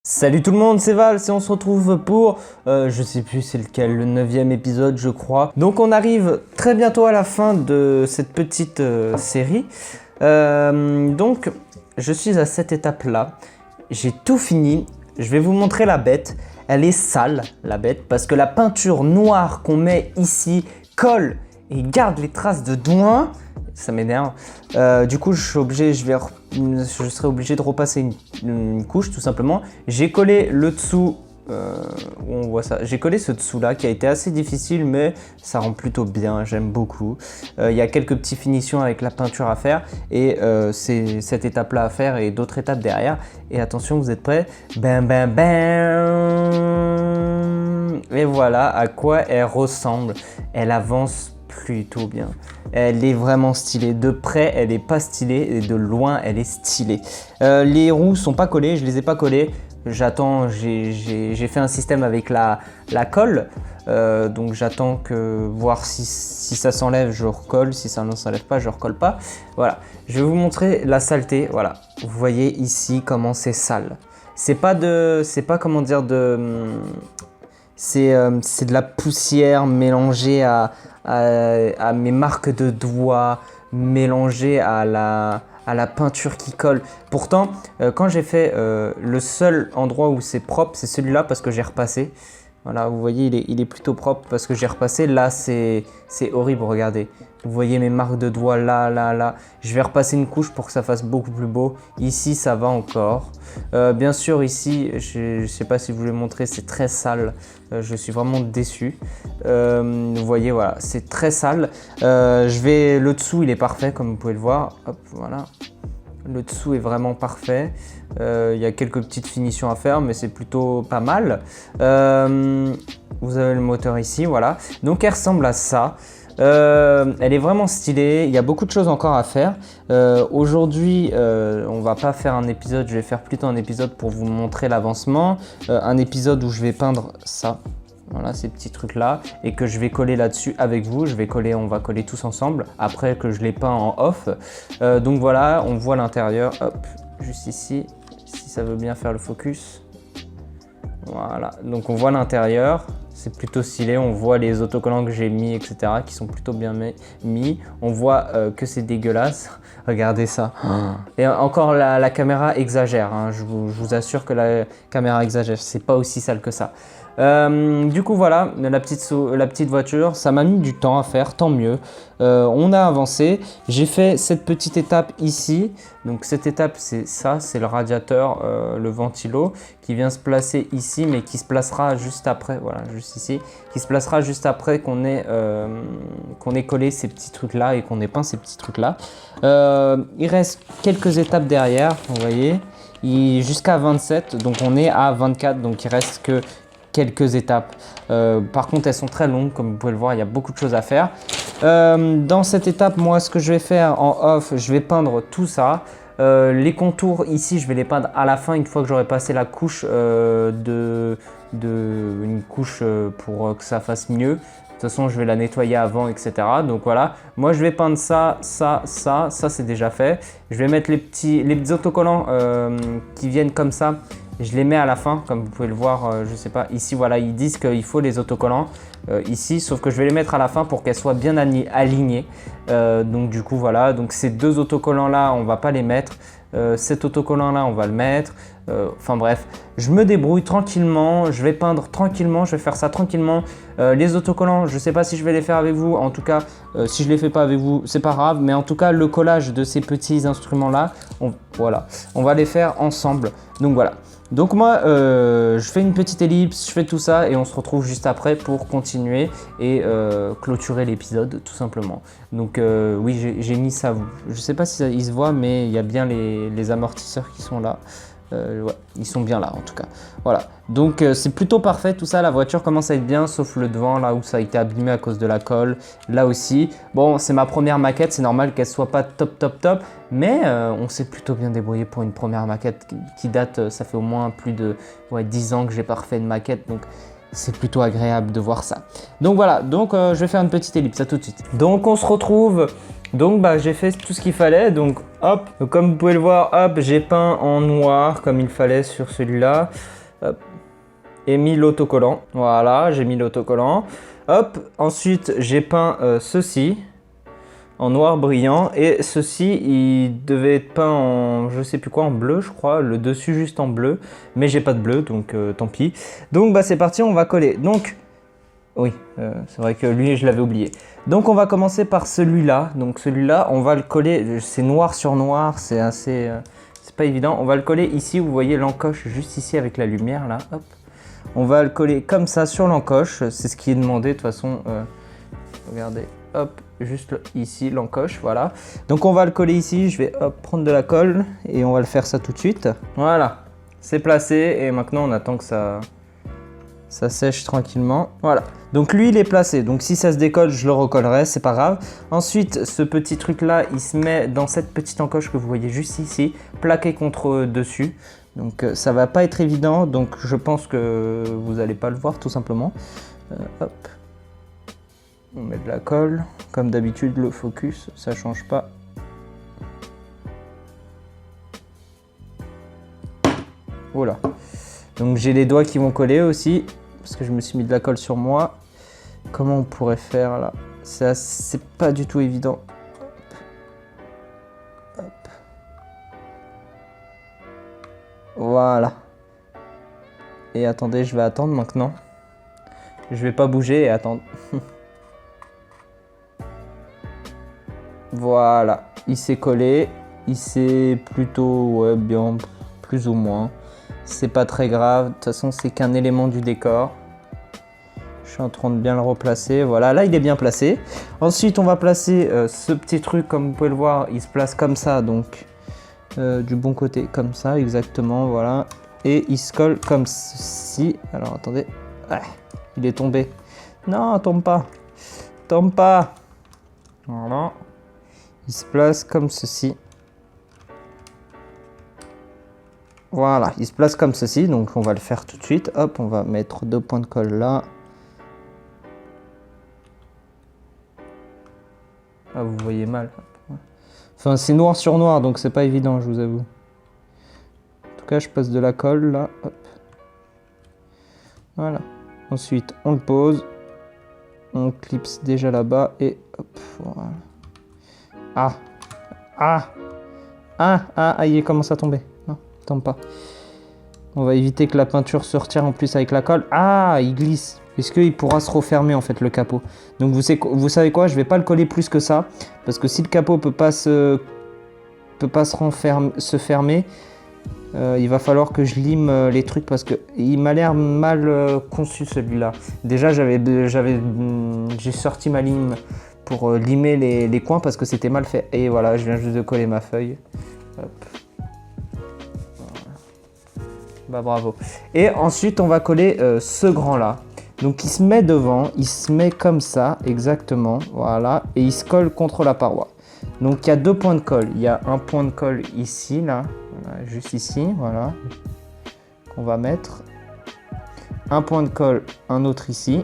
Salut tout le monde, c'est Val, et on se retrouve pour, je sais plus c'est lequel, le 9e épisode je crois. Donc on arrive très bientôt à la fin de cette petite série. Donc je suis à cette étape là, j'ai tout fini, je vais vous montrer la bête. Elle est sale la bête parce que la peinture noire qu'on met ici colle et garde les traces de doigts. Ça m'énerve. Du coup, je serai obligé de repasser une couche tout simplement. J'ai collé le dessous, on voit ça. J'ai collé ce dessous là qui a été assez difficile, mais ça rend plutôt bien. J'aime beaucoup. Il y a quelques petites finitions avec la peinture à faire et c'est cette étape là à faire et d'autres étapes derrière. Et attention, vous êtes prêts? Bam bam bam. Et voilà à quoi elle ressemble. Elle avance plutôt bien. Elle est vraiment stylée. De près, elle est pas stylée et de loin, elle est stylée. Les roues sont pas collées, je les ai pas collées. J'attends, j'ai fait un système avec la colle. Donc j'attends que voir si ça s'enlève, je recolle. Si ça ne s'enlève pas, je recolle pas. Voilà. Je vais vous montrer la saleté. Voilà. Vous voyez ici comment c'est sale. C'est pas comment dire c'est de la poussière mélangée à mes marques de doigts, mélangées à la peinture qui colle. Pourtant, quand j'ai fait le seul endroit où c'est propre, c'est celui-là parce que j'ai repassé. Voilà, vous voyez, il est plutôt propre parce que j'ai repassé. Là, c'est horrible, regardez. Vous voyez mes marques de doigts là, là, là. Je vais repasser une couche pour que ça fasse beaucoup plus beau. Ici, ça va encore. Bien sûr, ici, je ne sais pas si je vous l'ai montré, c'est très sale. Je suis vraiment déçu. Vous voyez, voilà, c'est très sale. Le dessous, il est parfait, comme vous pouvez le voir. Hop, voilà. Le dessous est vraiment parfait. Il y a quelques petites finitions à faire, mais c'est plutôt pas mal. Vous avez le moteur ici, voilà. Donc elle ressemble à ça. Elle est vraiment stylée. Il y a beaucoup de choses encore à faire. Aujourd'hui, on va pas faire un épisode. Je vais faire plutôt un épisode pour vous montrer l'avancement. Un épisode où je vais peindre ça. Voilà, ces petits trucs là et que je vais coller là-dessus avec vous. On va coller tous ensemble après que je l'ai peint en off. Donc voilà, on voit l'intérieur. Hop, juste ici, si ça veut bien faire le focus. Voilà, donc on voit l'intérieur. C'est plutôt stylé. On voit les autocollants que j'ai mis, etc. qui sont plutôt bien mis. On voit que c'est dégueulasse. Regardez ça. Et encore la caméra exagère. Hein. Je vous assure que la caméra exagère. C'est pas aussi sale que ça. Du coup voilà, la petite voiture, ça m'a mis du temps à faire, tant mieux. On a avancé, j'ai fait cette petite étape ici. Donc cette étape c'est ça, c'est le radiateur, le ventilo qui vient se placer ici mais qui se placera juste après, voilà juste ici, qui se placera juste après qu'on ait collé ces petits trucs là et qu'on ait peint ces petits trucs là. Il reste quelques étapes derrière, vous voyez, jusqu'à 27, donc on est à 24, donc il reste que quelques étapes. Par contre, elles sont très longues, comme vous pouvez le voir, il y a beaucoup de choses à faire. Dans cette étape, moi, ce que je vais faire en off, je vais peindre tout ça. Les contours ici, je vais les peindre à la fin, une fois que j'aurai passé la couche une couche pour que ça fasse mieux. De toute façon, je vais la nettoyer avant, etc. Donc voilà, moi je vais peindre ça c'est déjà fait. Je vais mettre les petits autocollants qui viennent comme ça. Je les mets à la fin, comme vous pouvez le voir, je sais pas, ici voilà, ils disent qu'il faut les autocollants ici, sauf que je vais les mettre à la fin pour qu'elles soient bien alignées. Donc du coup voilà, donc ces deux autocollants là, on va pas les mettre. Cet autocollant là, on va le mettre. Enfin bref, je me débrouille tranquillement, je vais peindre tranquillement, je vais faire ça tranquillement. Les autocollants, je sais pas si je vais les faire avec vous, en tout cas, si je les fais pas avec vous, c'est pas grave, mais en tout cas, le collage de ces petits instruments là, voilà, on va les faire ensemble. Donc voilà. Donc moi, je fais une petite ellipse, je fais tout ça et on se retrouve juste après pour continuer et clôturer l'épisode tout simplement. Donc oui, j'ai mis ça. Je sais pas si ça, il se voit, mais il y a bien les amortisseurs qui sont là. Ouais, ils sont bien là en tout cas. Voilà, donc c'est plutôt parfait tout ça. La voiture commence à être bien, sauf le devant là où ça a été abîmé à cause de la colle. Là aussi, bon, c'est ma première maquette, c'est normal qu'elle soit pas top, mais on s'est plutôt bien débrouillé pour une première maquette qui date, ça fait au moins plus de 10 ans que j'ai pas refait une maquette, donc c'est plutôt agréable de voir ça. Donc voilà, donc je vais faire une petite ellipse, à tout de suite. Donc on se retrouve Donc bah j'ai fait tout ce qu'il fallait, donc hop, donc, comme vous pouvez le voir, hop, j'ai peint en noir comme il fallait sur celui-là, hop, et mis l'autocollant, voilà, j'ai mis l'autocollant, hop, ensuite j'ai peint ceci, en noir brillant, et ceci il devait être peint en je sais plus quoi, en bleu je crois, le dessus juste en bleu, mais j'ai pas de bleu donc tant pis. Donc bah c'est parti, on va coller. Donc oui, c'est vrai que lui je l'avais oublié. Donc on va commencer par celui-là. Donc celui-là on va le coller, c'est noir sur noir, c'est assez, c'est pas évident. On va le coller ici, vous voyez l'encoche juste ici avec la lumière là, hop. On va le coller comme ça sur l'encoche, c'est ce qui est demandé de toute façon. Regardez, hop, juste ici l'encoche, voilà. Donc on va le coller ici, je vais hop, prendre de la colle et on va le faire ça tout de suite. Voilà, c'est placé et maintenant on attend que ça sèche tranquillement. Voilà, donc lui il est placé, donc si ça se décolle je le recollerai, c'est pas grave. Ensuite ce petit truc là il se met dans cette petite encoche que vous voyez juste ici, plaqué contre dessus. Donc ça va pas être évident, donc je pense que vous allez pas le voir tout simplement. Hop. On met de la colle, comme d'habitude le focus, ça change pas. Voilà. Donc j'ai les doigts qui vont coller aussi, parce que je me suis mis de la colle sur moi. Comment on pourrait faire là? C'est pas du tout évident. Hop. Hop. Voilà. Et attendez, je vais attendre maintenant. Je vais pas bouger et attendre. Voilà, il s'est collé, il s'est plutôt, ouais, bien, plus ou moins. C'est pas très grave, de toute façon c'est qu'un élément du décor. Je suis en train de bien le replacer, voilà, là il est bien placé. Ensuite on va placer ce petit truc, comme vous pouvez le voir, il se place comme ça, donc du bon côté, comme ça, exactement, voilà. Et il se colle comme ceci, alors attendez, ah, il est tombé. Non, tombe pas, tombe pas. Voilà. Il se place comme ceci. Voilà, il se place comme ceci, donc on va le faire tout de suite. Hop, on va mettre 2 points de colle là. Ah, vous voyez mal. Enfin, c'est noir sur noir, donc c'est pas évident, je vous avoue. En tout cas, je passe de la colle là. Hop. Voilà. Ensuite, on le pose. On clipse déjà là-bas et hop, voilà. Ah, ah, ah, ah, ah, il commence à tomber. Non, il tombe pas. On va éviter que la peinture se retire en plus avec la colle. Ah, il glisse. Est-ce qu'il pourra se refermer en fait le capot? Donc vous savez quoi, je vais pas le coller plus que ça. Parce que si le capot peut pas se fermer, il va falloir que je lime les trucs parce que il m'a l'air mal conçu celui-là. Déjà j'ai sorti ma lime pour limer les coins parce que c'était mal fait. Et voilà, je viens juste de coller ma feuille. Hop. Voilà. Bah bravo. Et ensuite on va coller ce grand là. Donc il se met devant, il se met comme ça exactement, voilà, et il se colle contre la paroi. Donc il y a 2 points de colle. Il y a un point de colle ici, là, voilà, juste ici, voilà, qu'on va mettre. Un point de colle, un autre ici.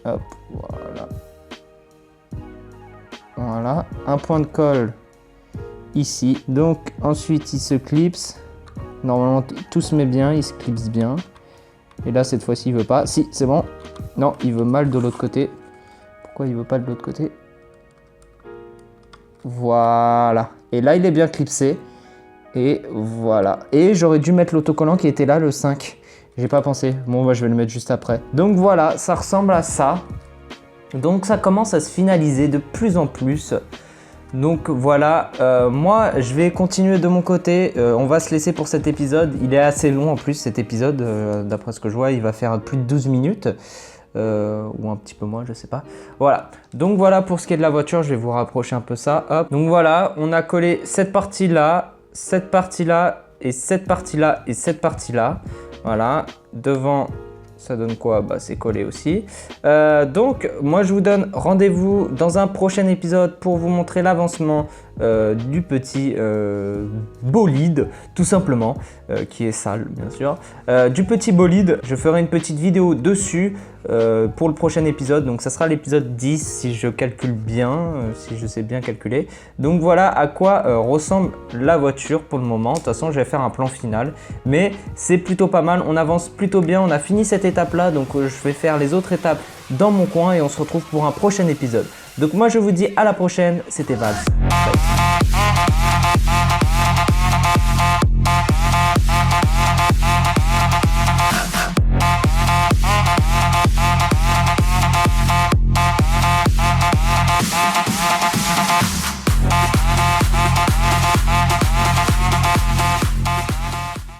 Hop, voilà. Voilà, un point de colle ici. Donc ensuite il se clipse. Normalement tout se met bien, il se clipse bien. Et là cette fois-ci il veut pas. Si, c'est bon. Non, il veut mal de l'autre côté. Pourquoi il veut pas de l'autre côté? Voilà. Et là il est bien clipsé. Et voilà. Et j'aurais dû mettre l'autocollant qui était là, le 5. J'ai pas pensé. Bon, bah, je vais le mettre juste après. Donc voilà, ça ressemble à ça. Donc ça commence à se finaliser de plus en plus. Donc voilà, moi je vais continuer de mon côté. On va se laisser pour cet épisode. Il est assez long en plus cet épisode. D'après ce que je vois, il va faire plus de 12 minutes. Ou un petit peu moins, je sais pas. Voilà, donc voilà pour ce qui est de la voiture. Je vais vous rapprocher un peu ça. Hop. Donc voilà, on a collé cette partie-là, cette partie-là, et cette partie-là, et cette partie-là. Voilà, devant... Ça donne quoi? Bah, c'est collé aussi. Donc, moi, je vous donne rendez-vous dans un prochain épisode pour vous montrer l'avancement du petit bolide, tout simplement, qui est sale bien sûr. Du petit bolide, je ferai une petite vidéo dessus pour le prochain épisode, donc ça sera l'épisode 10 si je calcule bien, si je sais bien calculer. Donc voilà à quoi ressemble la voiture pour le moment. De toute façon je vais faire un plan final, mais c'est plutôt pas mal, on avance plutôt bien, on a fini cette étape là, donc je vais faire les autres étapes dans mon coin et on se retrouve pour un prochain épisode. Donc moi je vous dis à la prochaine, c'était Vals. Bye.